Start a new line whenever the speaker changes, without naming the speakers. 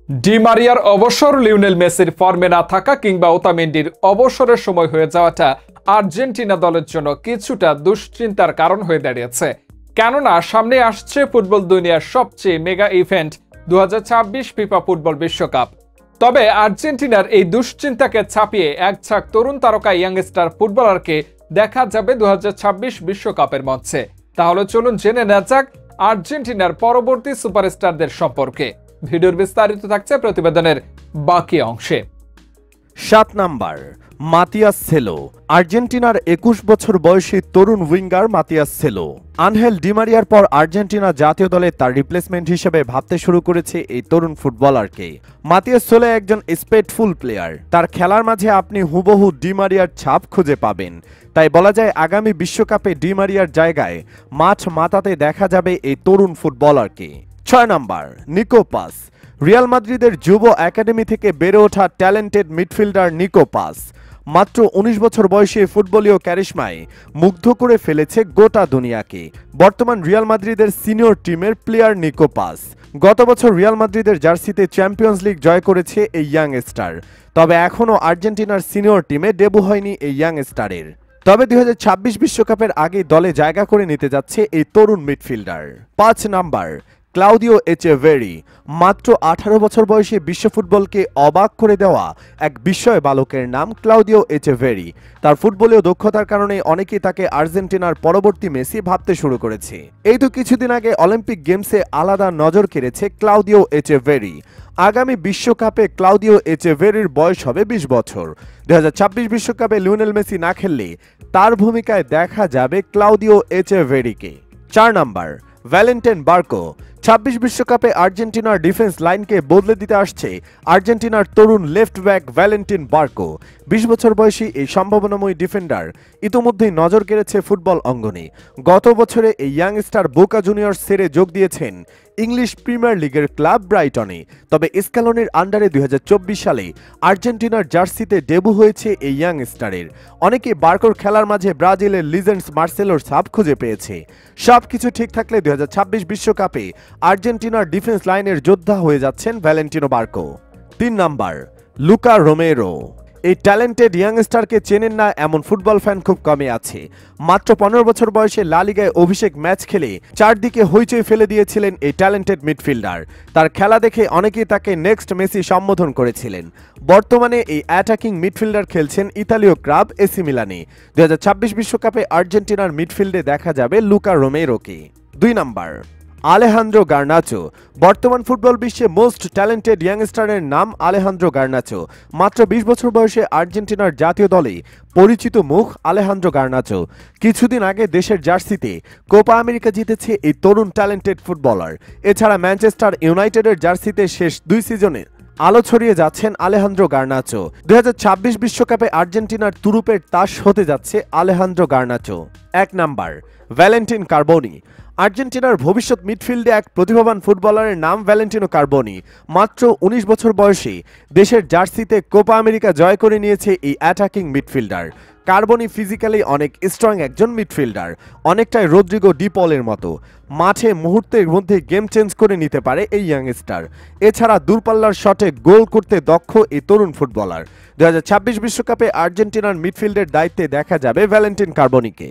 D মারিয়ার অবসর, Lionel মেসির ফর্মে না থাকা কিংবা ওতামেন্ডির অবসরের সময় হয়ে যাওয়াটা আর্জেন্টিনা দলের জন্য কিছুটা দুশ্চিন্তার কারণ হয়ে দাঁড়িয়েছে। কেননা সামনে আসছে ফুটবল দুনিয়ার সবচেয়ে মেগা ইভেন্ট 2026 ফিফা ফুটবল বিশ্বকাপ। তবে আর্জেন্টিনার এই দুশ্চিন্তাকে ছাপিয়ে এক ঝাঁক তরুণ তারকা ইয়াংস্টার ফুটবলারকে দেখা যাবে 2026 বিশ্বকাপের মঞ্চে। তাহলে চলুন জেনে নেওয়া যাক আর্জেন্টিনার পরবর্তী সুপারস্টারদের সম্পর্কে। ভিডিওর বিস্তারিত থাকছে প্রতিবেদনের বাকি অংশে।
7 নাম্বার, মাতিয়াস সেলো। আর্জেন্টিনার 21 বছর বয়সী তরুণ উইঙ্গার মাতিয়াস সেলো আনহেল ডি মারিয়ার পর আর্জেন্টিনা জাতীয় দলে তার রিপ্লেসমেন্ট হিসেবে ভাবতে শুরু করেছে এই তরুণ ফুটবলারকে। মাতিয়াস সেলো একজন স্পিডফুল প্লেয়ার। তার খেলার মাঝে আপনি হুবহু ডি মারিয়ার ছাপ খুঁজে পাবেন। তাই বলা যায় আগামী বিশ্বকাপে ডি মারিয়ার জায়গায় মাঠ মাতাতে দেখা যাবে এই তরুণ ফুটবলারকে। 6 নাম্বার, নিকো পাস। রিয়াল মাদ্রিদের যুব একাডেমি থেকে বেড়ে ওঠা ট্যালেন্টেড মিডফিল্ডার নিকো পাস মাত্র 19 বছর বয়সে ফুটবলীয় ক্যারিশমায় মুগ্ধ করে ফেলেছে গোটা দুনিয়াকে। বর্তমান রিয়াল মাদ্রিদের সিনিয়র টিমের প্লেয়ার নিকো পাস গত বছর রিয়াল মাদ্রিদের জার্সিতে চ্যাম্পিয়ন্স লিগ জয় করেছে এই ইয়াং স্টার। তবে এখনও আর্জেন্টিনার সিনিয়র টিমে ডেবু হয়নি এই ইয়াং স্টারের। তবে 2026 বিশ্বকাপের আগে দলে জায়গা করে নিতে যাচ্ছে এই তরুণ মিডফিল্ডার। 5 number, Claudio Echeverri. মাত্র 18 বছর বয়সে বিশ্ব ফুটবলকে অবাক করে দেওয়া এক বিস্ময় বালকের নাম ক্লাউদিও এচেভেরি। তার ফুটবলীয় দক্ষতার কারণে অনেকেই তাকে আর্জেন্টিনার পরবর্তী মেসি ভাবতে শুরু করেছে। এই তো কিছুদিন আগে অলিম্পিক গেমসে আলাদা নজর কেড়েছে ক্লাউদিও এচেভেরি। আগামী বিশ্বকাপে ক্লাউদিও এচেভেরির বয়স হবে 20 বছর। 2026 বিশ্বকাপে লিওনেল মেসি না খেললে তার ভূমিকায় দেখা যাবে ক্লাউদিও এচেভেরিকে। 4 number, Valentin Barco. 26 বিশ্বকাপে আর্জেন্টিনার ডিফেন্স লাইনকে বদলে দিতে আসছে আর্জেন্টিনার তরুণ লেফট ব্যাক ভ্যালেন্টিন বার্কো। 20 বছর বয়সী এই সম্ভাবনাময়ী ডিফেন্ডার ইতোমধ্যেই নজর কেড়েছে ফুটবল অঙ্গনে। গত বছরে এই ইয়াংস্টার বোকা জুনিয়র্স ছেড়ে যোগ দিয়েছেন ইংলিশ প্রিমিয়ার লিগের ক্লাব ব্রাইটনে। তবে স্ক্যালোনির আন্ডারে 2024 সালে আর্জেন্টিনার জার্সিতে ডেবু হয়েছে এই ইয়াংস্টারের। অনেকে বার্কোর খেলার মাঝে ব্রাজিলের লিজেন্ডস মার্সেলোর ছাপ খুঁজে পেয়েছে। সবকিছু ঠিক থাকলে 2026 বিশ্বকাপে আর্জেন্টিনার ডিফেন্স লাইনের যোদ্ধা হয়ে যাচ্ছেন Valentino Barco. 3 number, Luca Romero. এই ট্যালেন্টেড ইয়াংস্টারকে চেনেন না এমন ফুটবল ফ্যান খুব কমই আছে। মাত্র 15 বছর বয়সে লা লিগায় অভিষেক ম্যাচ খেলে চারদিকে হইচই ফেলে দিয়েছিলেন এই ট্যালেন্টেড মিডফিল্ডার। তার খেলা দেখে অনেকেই তাকে নেক্সট মেসি সম্বোধন করেছিলেন। বর্তমানে এই অ্যাটাকিং মিডফিল্ডার খেলছেন ইতালীয় ক্লাব এসি মিলানে। 2026 বিশ্বকাপে আর্জেন্টিনার মিডফিল্ডে দেখা যাবে লুকা রোমেরোকে। 2 number, Alejandro Garnacho. বর্তমান ফুটবল বিশ্বে মোস্ট ট্যালেন্টেড ইয়াংস্টারের নাম আলেহান্দ্রো গার্নাচো। মাত্র 20 বছর বয়সে আর্জেন্টিনার জাতীয় দলে পরিচিত মুখ আলেহান্দ্রো গার্নাচো। কিছুদিন আগে দেশের জার্সিতে কোপা আমেরিকা জিতেছে এই তরুণ ট্যালেন্টেড ফুটবলার। এছাড়া ম্যানচেস্টার ইউনাইটেডের জার্সিতে শেষ 2 সিজনে আলো ছড়িয়ে যাচ্ছেন আলেহান্দ্রো গার্নাচো। 2026 বিশ্বকাপে আর্জেন্টিনার তুরুপের তাস হতে যাচ্ছে Alejandro Garnacho. 1 number, Valentin Carboni. আর্জেন্টিনার ভবিষ্যৎ মিডফিল্ডে এক প্রতিভাবান ফুটবলারের নাম ভ্যালেন্টিনো কার্বোনি। মাত্র 19 বছর বয়সে দেশের জার্সিতে কোপা আমেরিকা জয় করে নিয়েছে এই অ্যাটাকিং মিডফিল্ডার। কার্বোনি ফিজিক্যালি অনেক স্ট্রং একজন মিডফিল্ডার, অনেকটাই রদ্রিগো ডি পলের মতো। মাঠে মুহূর্তের মধ্যে গেম চেঞ্জ করে নিতে পারে এই ইয়াংস্টার। এছাড়া দূরপাল্লার শটে গোল করতে দক্ষ এই তরুণ ফুটবলার। 2026 বিশ্বকাপে আর্জেন্টিনার মিডফিল্ডের দায়িত্বে দেখা যাবে ভ্যালেন্টিন কার্বোনিকে।